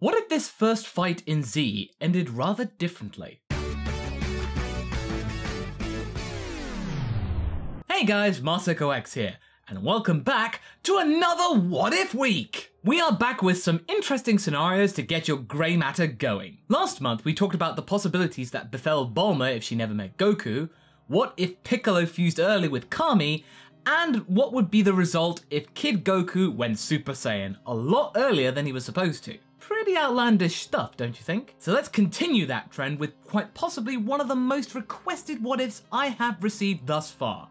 What if this first fight in Z ended rather differently? Hey guys, MasakoX here, and welcome back to another What If Week! We are back with some interesting scenarios to get your grey matter going. Last month we talked about the possibilities that befell Bulma if she never met Goku, what if Piccolo fused early with Kami, and what would be the result if Kid Goku went Super Saiyan a lot earlier than he was supposed to. Pretty outlandish stuff, don't you think? So let's continue that trend with quite possibly one of the most requested what ifs I have received thus far.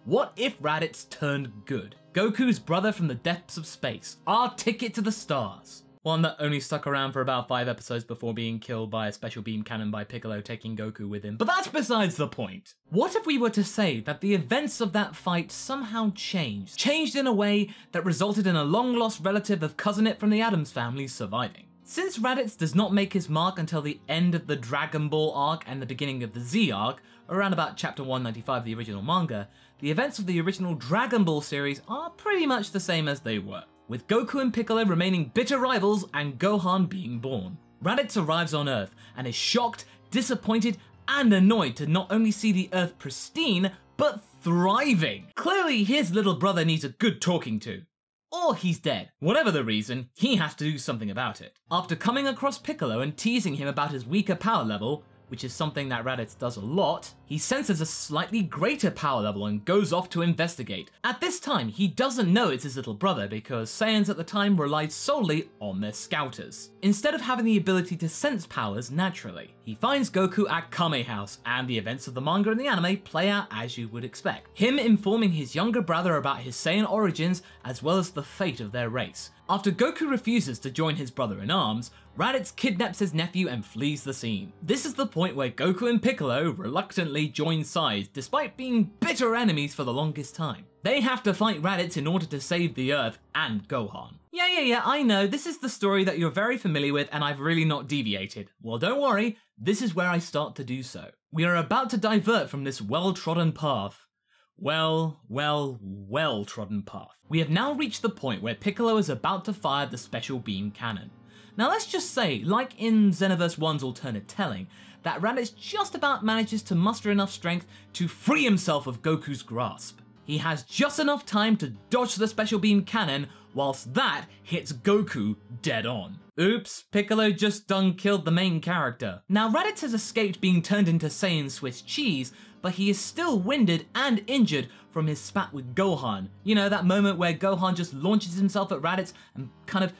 What if Raditz turned good? Goku's brother from the depths of space, our ticket to the stars. One that only stuck around for about 5 episodes before being killed by a special beam cannon by Piccolo taking Goku with him, but that's besides the point. What if we were to say that the events of that fight somehow changed in a way that resulted in a long-lost relative of Cousin It from the Addams family surviving? Since Raditz does not make his mark until the end of the Dragonball arc and the beginning of the Z arc, around about chapter 195 of the original manga, the events of the original Dragon Ball series are pretty much the same as they were, with Goku and Piccolo remaining bitter rivals and Gohan being born. Raditz arrives on Earth and is shocked, disappointed, and annoyed to not only see the Earth pristine, but thriving. Clearly his little brother needs a good talking to. Or he's dead. Whatever the reason, he has to do something about it. After coming across Piccolo and teasing him about his weaker power level, which is something that Raditz does a lot, he senses a slightly greater power level and goes off to investigate. At this time, he doesn't know it's his little brother because Saiyans at the time relied solely on their scouters, instead of having the ability to sense powers naturally. He finds Goku at Kame House, and the events of the manga and the anime play out as you would expect. Him informing his younger brother about his Saiyan origins as well as the fate of their race. After Goku refuses to join his brother in arms, Raditz kidnaps his nephew and flees the scene. This is the point where Goku and Piccolo reluctantly join sides despite being bitter enemies for the longest time. They have to fight Raditz in order to save the Earth and Gohan. Yeah, I know, this is the story that you're very familiar with and I've really not deviated. Well, don't worry, this is where I start to do so. We are about to divert from this well-trodden path. Well-trodden path. We have now reached the point where Piccolo is about to fire the special beam cannon. Now let's just say, like in Xenoverse 1's alternate telling, that Raditz just about manages to muster enough strength to free himself of Goku's grasp. He has just enough time to dodge the special beam cannon, whilst that hits Goku dead on. Oops, Piccolo just done killed the main character. Now Raditz has escaped being turned into Saiyan Swiss cheese, but he is still winded and injured from his spat with Gohan. You know, that moment where Gohan just launches himself at Raditz and kind of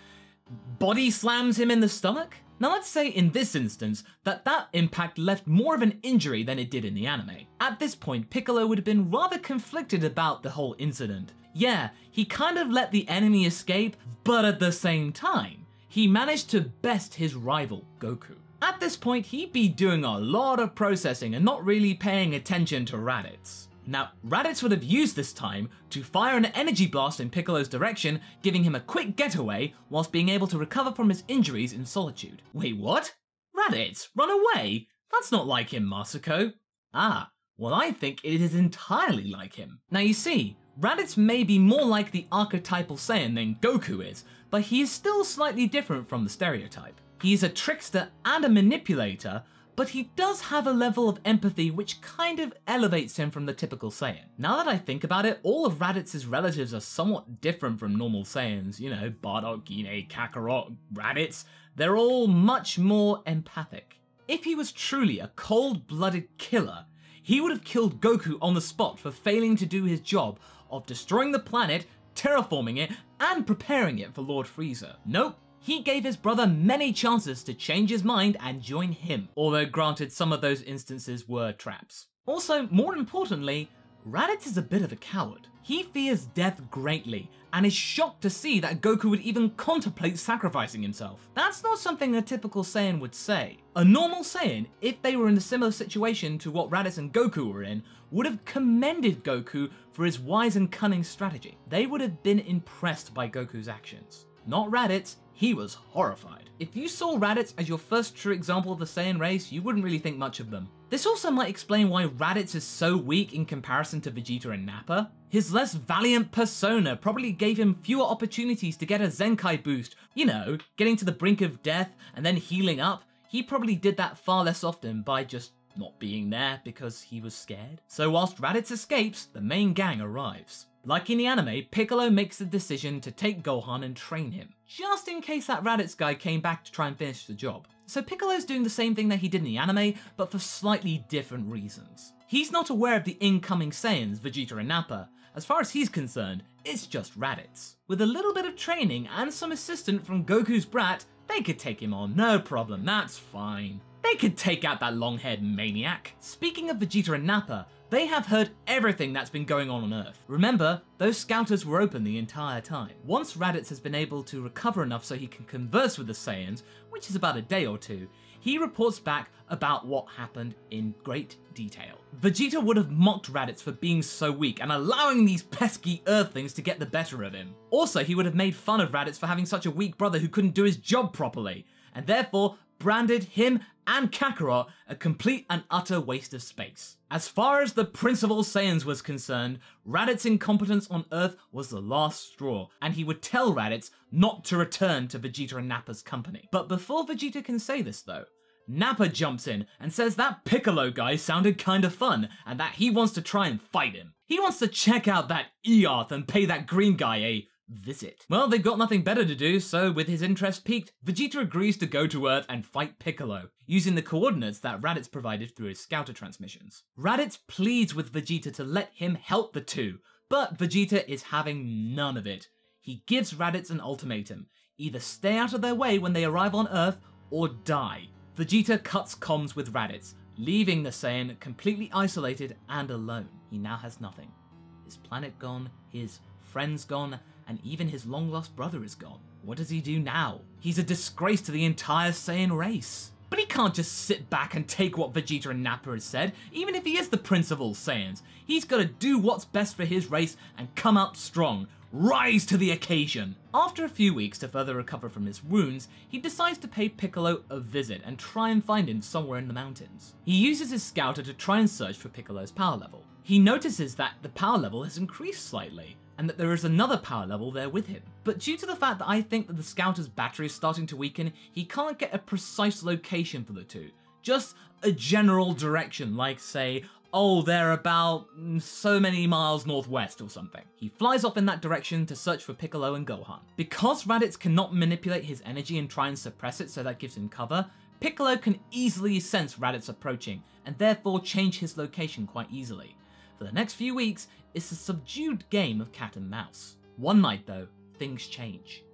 body slams him in the stomach? Now let's say in this instance that impact left more of an injury than it did in the anime. At this point, Piccolo would have been rather conflicted about the whole incident. Yeah, he kind of let the enemy escape, but at the same time, he managed to best his rival, Goku. At this point, he'd be doing a lot of processing and not really paying attention to Raditz. Now, Raditz would have used this time to fire an energy blast in Piccolo's direction, giving him a quick getaway whilst being able to recover from his injuries in solitude. Wait, what? Raditz, run away? That's not like him, Masako. Ah, well I think it is entirely like him. Now you see, Raditz may be more like the archetypal Saiyan than Goku is, but he is still slightly different from the stereotype. He is a trickster and a manipulator, but he does have a level of empathy which kind of elevates him from the typical Saiyan. Now that I think about it, all of Raditz's relatives are somewhat different from normal Saiyans. You know, Bardock, Gine, Kakarot, Raditz, they're all much more empathic. If he was truly a cold-blooded killer, he would have killed Goku on the spot for failing to do his job of destroying the planet, terraforming it, and preparing it for Lord Frieza. Nope. He gave his brother many chances to change his mind and join him, although granted some of those instances were traps. Also, more importantly, Raditz is a bit of a coward. He fears death greatly, and is shocked to see that Goku would even contemplate sacrificing himself. That's not something a typical Saiyan would say. A normal Saiyan, if they were in a similar situation to what Raditz and Goku were in, would have commended Goku for his wise and cunning strategy. They would have been impressed by Goku's actions. Not Raditz. He was horrified. If you saw Raditz as your first true example of the Saiyan race, you wouldn't really think much of them. This also might explain why Raditz is so weak in comparison to Vegeta and Nappa. His less valiant persona probably gave him fewer opportunities to get a Zenkai boost. You know, getting to the brink of death and then healing up. He probably did that far less often by just not being there because he was scared. So whilst Raditz escapes, the main gang arrives. Like in the anime, Piccolo makes the decision to take Gohan and train him, just in case that Raditz guy came back to try and finish the job. So Piccolo's doing the same thing that he did in the anime, but for slightly different reasons. He's not aware of the incoming Saiyans, Vegeta and Nappa. As far as he's concerned, it's just Raditz. With a little bit of training and some assistance from Goku's brat, they could take him on, no problem, that's fine. They could take out that long-haired maniac. Speaking of Vegeta and Nappa, they have heard everything that's been going on Earth. Remember, those scouters were open the entire time. Once Raditz has been able to recover enough so he can converse with the Saiyans, which is about a day or two, he reports back about what happened in great detail. Vegeta would have mocked Raditz for being so weak and allowing these pesky Earthlings to get the better of him. Also, he would have made fun of Raditz for having such a weak brother who couldn't do his job properly, and therefore branded him and Kakarot a complete and utter waste of space. As far as the Prince of All Saiyans was concerned, Raditz's incompetence on Earth was the last straw, and he would tell Raditz not to return to Vegeta and Nappa's company. But before Vegeta can say this though, Nappa jumps in and says that Piccolo guy sounded kinda fun, and that he wants to try and fight him. He wants to check out that Earth and pay that green guy a visit. Well, they've got nothing better to do, so with his interest piqued, Vegeta agrees to go to Earth and fight Piccolo, using the coordinates that Raditz provided through his scouter transmissions. Raditz pleads with Vegeta to let him help the two, but Vegeta is having none of it. He gives Raditz an ultimatum: either stay out of their way when they arrive on Earth, or die. Vegeta cuts comms with Raditz, leaving the Saiyan completely isolated and alone. He now has nothing. His planet gone, his friends gone, and even his long-lost brother is gone. What does he do now? He's a disgrace to the entire Saiyan race. But he can't just sit back and take what Vegeta and Nappa has said, even if he is the Prince of All Saiyans. He's gotta do what's best for his race and come out strong. Rise to the occasion! After a few weeks to further recover from his wounds, he decides to pay Piccolo a visit and try and find him somewhere in the mountains. He uses his scouter to try and search for Piccolo's power level. He notices that the power level has increased slightly, and that there is another power level there with him. But due to the fact that I think that the scouter's battery is starting to weaken, he can't get a precise location for the two. Just a general direction, like say, oh, they're about so many miles northwest or something. He flies off in that direction to search for Piccolo and Gohan. Because Raditz cannot manipulate his energy and try and suppress it so that gives him cover, Piccolo can easily sense Raditz approaching, and therefore change his location quite easily. For the next few weeks, it's a subdued game of cat and mouse. One night though, things change.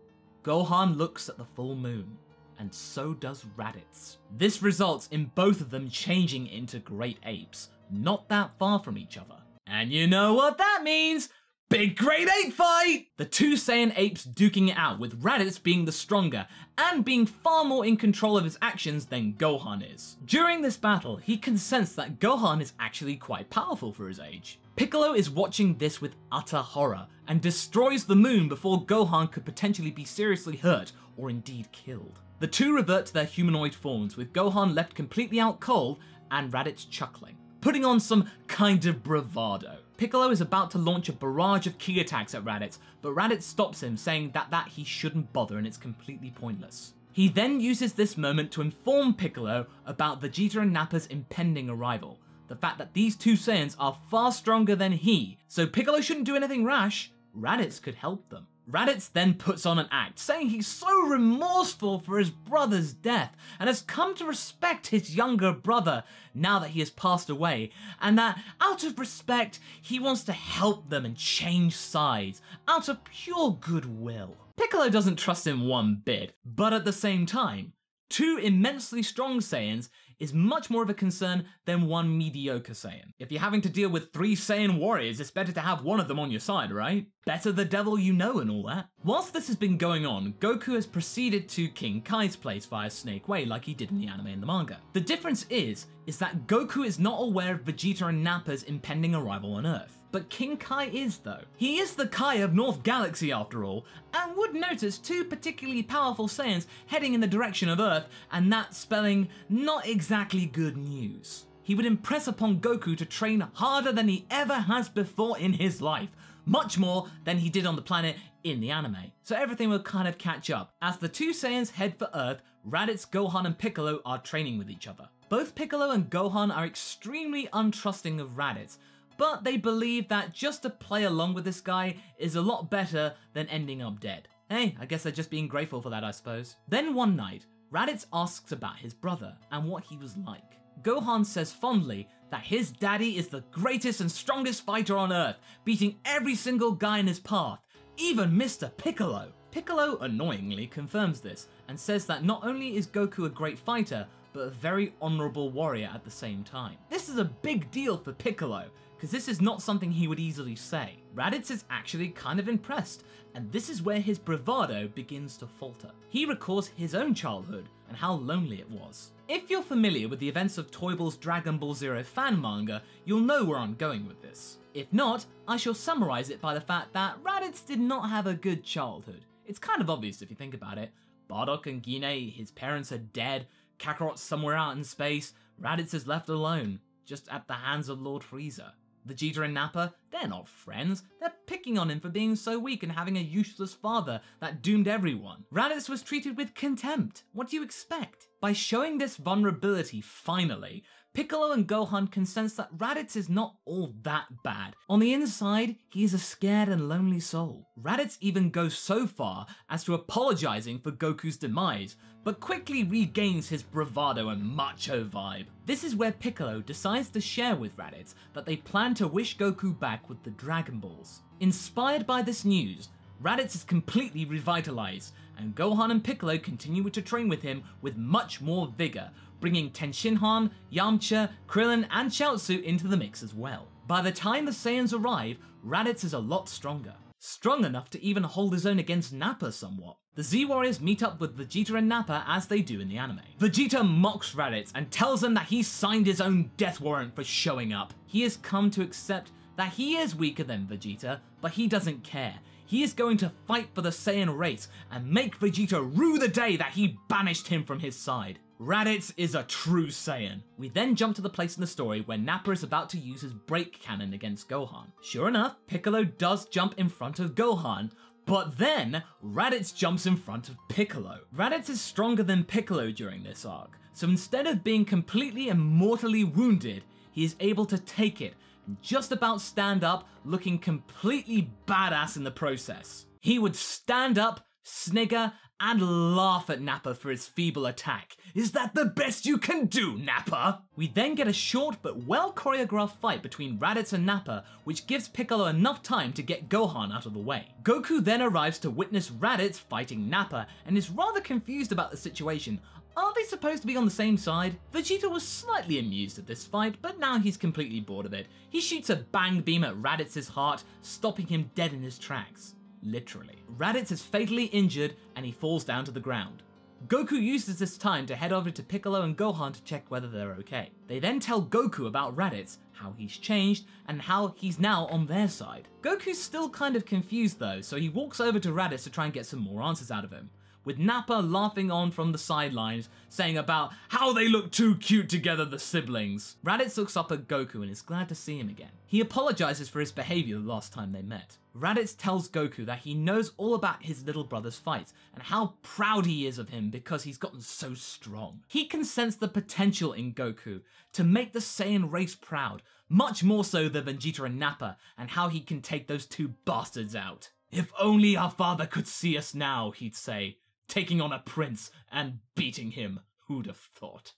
Gohan looks at the full moon, and so does Raditz. This results in both of them changing into great apes, not that far from each other. And you know what that means? Big Great Ape fight! The two Saiyan apes duking it out, with Raditz being the stronger, and being far more in control of his actions than Gohan is. During this battle, he can sense that Gohan is actually quite powerful for his age. Piccolo is watching this with utter horror, and destroys the moon before Gohan could potentially be seriously hurt, or indeed killed. The two revert to their humanoid forms, with Gohan left completely out cold, and Raditz chuckling, putting on some kind of bravado. Piccolo is about to launch a barrage of ki attacks at Raditz, but Raditz stops him, saying that he shouldn't bother and it's completely pointless. He then uses this moment to inform Piccolo about Vegeta and Nappa's impending arrival, the fact that these two Saiyans are far stronger than he, so Piccolo shouldn't do anything rash. Raditz could help them. Raditz then puts on an act, saying he's so remorseful for his brother's death and has come to respect his younger brother now that he has passed away, and that out of respect he wants to help them and change sides out of pure goodwill. Piccolo doesn't trust him one bit, but at the same time, two immensely strong Saiyans is much more of a concern than one mediocre Saiyan. If you're having to deal with 3 Saiyan warriors, it's better to have one of them on your side, right? Better the devil you know and all that. Whilst this has been going on, Goku has proceeded to King Kai's place via Snake Way like he did in the anime and the manga. The difference is that Goku is not aware of Vegeta and Nappa's impending arrival on Earth. But King Kai is though. He is the Kai of North Galaxy after all, and would notice 2 particularly powerful Saiyans heading in the direction of Earth, and that spelling not exactly good news. He would impress upon Goku to train harder than he ever has before in his life, much more than he did on the planet in the anime. So everything will kind of catch up. As the two Saiyans head for Earth, Raditz, Gohan and Piccolo are training with each other. Both Piccolo and Gohan are extremely untrusting of Raditz, but they believe that just to play along with this guy is a lot better than ending up dead. Hey, I guess they're just being grateful for that, I suppose. Then one night, Raditz asks about his brother and what he was like. Gohan says fondly that his daddy is the greatest and strongest fighter on Earth, beating every single guy in his path, even Mr. Piccolo. Piccolo annoyingly confirms this and says that not only is Goku a great fighter, but a very honourable warrior at the same time. This is a big deal for Piccolo, because this is not something he would easily say. Raditz is actually kind of impressed, and this is where his bravado begins to falter. He recalls his own childhood and how lonely it was. If you're familiar with the events of Toybell's Dragon Ball Z fan manga, you'll know where I'm going with this. If not, I shall summarise it by the fact that Raditz did not have a good childhood. It's kind of obvious if you think about it. Bardock and Guinea, his parents are dead, Kakarot's somewhere out in space, Raditz is left alone, just at the hands of Lord Frieza. Vegeta and Nappa, they're not friends, they're picking on him for being so weak and having a useless father that doomed everyone. Raditz was treated with contempt. What do you expect? By showing this vulnerability finally, Piccolo and Gohan can sense that Raditz is not all that bad. On the inside, he is a scared and lonely soul. Raditz even goes so far as to apologizing for Goku's demise, but quickly regains his bravado and macho vibe. This is where Piccolo decides to share with Raditz that they plan to wish Goku back with the Dragon Balls. Inspired by this news, Raditz is completely revitalized, and Gohan and Piccolo continue to train with him with much more vigor, bringing Tenshinhan, Yamcha, Krillin and Chaozu into the mix as well. By the time the Saiyans arrive, Raditz is a lot stronger. Strong enough to even hold his own against Nappa somewhat. The Z-Warriors meet up with Vegeta and Nappa as they do in the anime. Vegeta mocks Raditz and tells him that he signed his own death warrant for showing up. He has come to accept that he is weaker than Vegeta, but he doesn't care. He is going to fight for the Saiyan race and make Vegeta rue the day that he banished him from his side. Raditz is a true Saiyan. We then jump to the place in the story where Nappa is about to use his break cannon against Gohan. Sure enough, Piccolo does jump in front of Gohan, but then Raditz jumps in front of Piccolo. Raditz is stronger than Piccolo during this arc, so instead of being completely and mortally wounded, he is able to take it and just about stand up, looking completely badass in the process. He would stand up, snigger, and laugh at Nappa for his feeble attack. Is that the best you can do, Nappa? We then get a short but well choreographed fight between Raditz and Nappa, which gives Piccolo enough time to get Gohan out of the way. Goku then arrives to witness Raditz fighting Nappa and is rather confused about the situation. Aren't they supposed to be on the same side? Vegeta was slightly amused at this fight, but now he's completely bored of it. He shoots a bang beam at Raditz's heart, stopping him dead in his tracks. Literally. Raditz is fatally injured and he falls down to the ground. Goku uses this time to head over to Piccolo and Gohan to check whether they're okay. They then tell Goku about Raditz, how he's changed, and how he's now on their side. Goku's still kind of confused though, so he walks over to Raditz to try and get some more answers out of him, with Nappa laughing on from the sidelines, saying about how they look too cute together, the siblings. Raditz looks up at Goku and is glad to see him again. He apologizes for his behavior the last time they met. Raditz tells Goku that he knows all about his little brother's fights and how proud he is of him because he's gotten so strong. He can sense the potential in Goku to make the Saiyan race proud, much more so than Vegeta and Nappa, and how he can take those two bastards out. If only our father could see us now, he'd say, taking on a prince and beating him. Who'd have thought?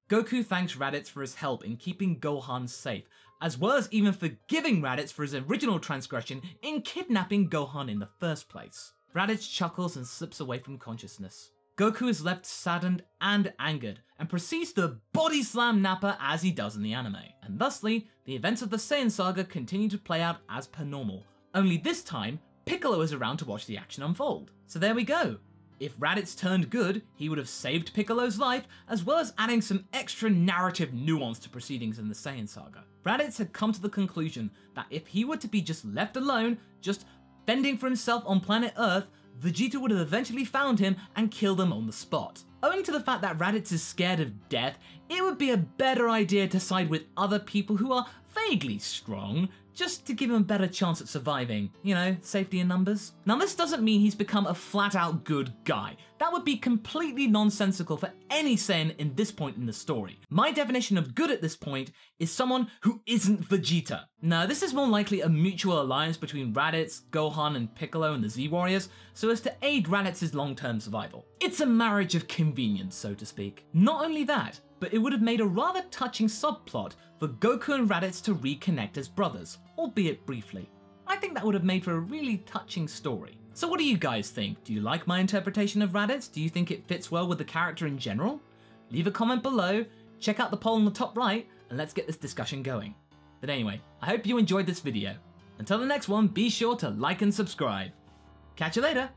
Goku thanks Raditz for his help in keeping Gohan safe, as well as even forgiving Raditz for his original transgression in kidnapping Gohan in the first place. Raditz chuckles and slips away from consciousness. Goku is left saddened and angered, and proceeds to body slam Nappa as he does in the anime. And thusly, the events of the Saiyan saga continue to play out as per normal, only this time, Piccolo is around to watch the action unfold. So there we go. If Raditz turned good, he would have saved Piccolo's life, as well as adding some extra narrative nuance to proceedings in the Saiyan saga. Raditz had come to the conclusion that if he were to be just left alone, just fending for himself on planet Earth, Vegeta would have eventually found him and killed him on the spot. Owing to the fact that Raditz is scared of death, it would be a better idea to side with other people who are vaguely strong, just to give him a better chance at surviving, you know, safety in numbers. Now this doesn't mean he's become a flat out good guy. That would be completely nonsensical for any Saiyan in this point in the story. My definition of good at this point is someone who isn't Vegeta. Now this is more likely a mutual alliance between Raditz, Gohan and Piccolo and the Z-Warriors so as to aid Raditz's long-term survival. It's a marriage of convenience, so to speak. Not only that, but it would have made a rather touching subplot for Goku and Raditz to reconnect as brothers, albeit briefly. I think that would have made for a really touching story. So what do you guys think? Do you like my interpretation of Raditz? Do you think it fits well with the character in general? Leave a comment below, check out the poll on the top right, and let's get this discussion going. But anyway, I hope you enjoyed this video. Until the next one, be sure to like and subscribe. Catch you later!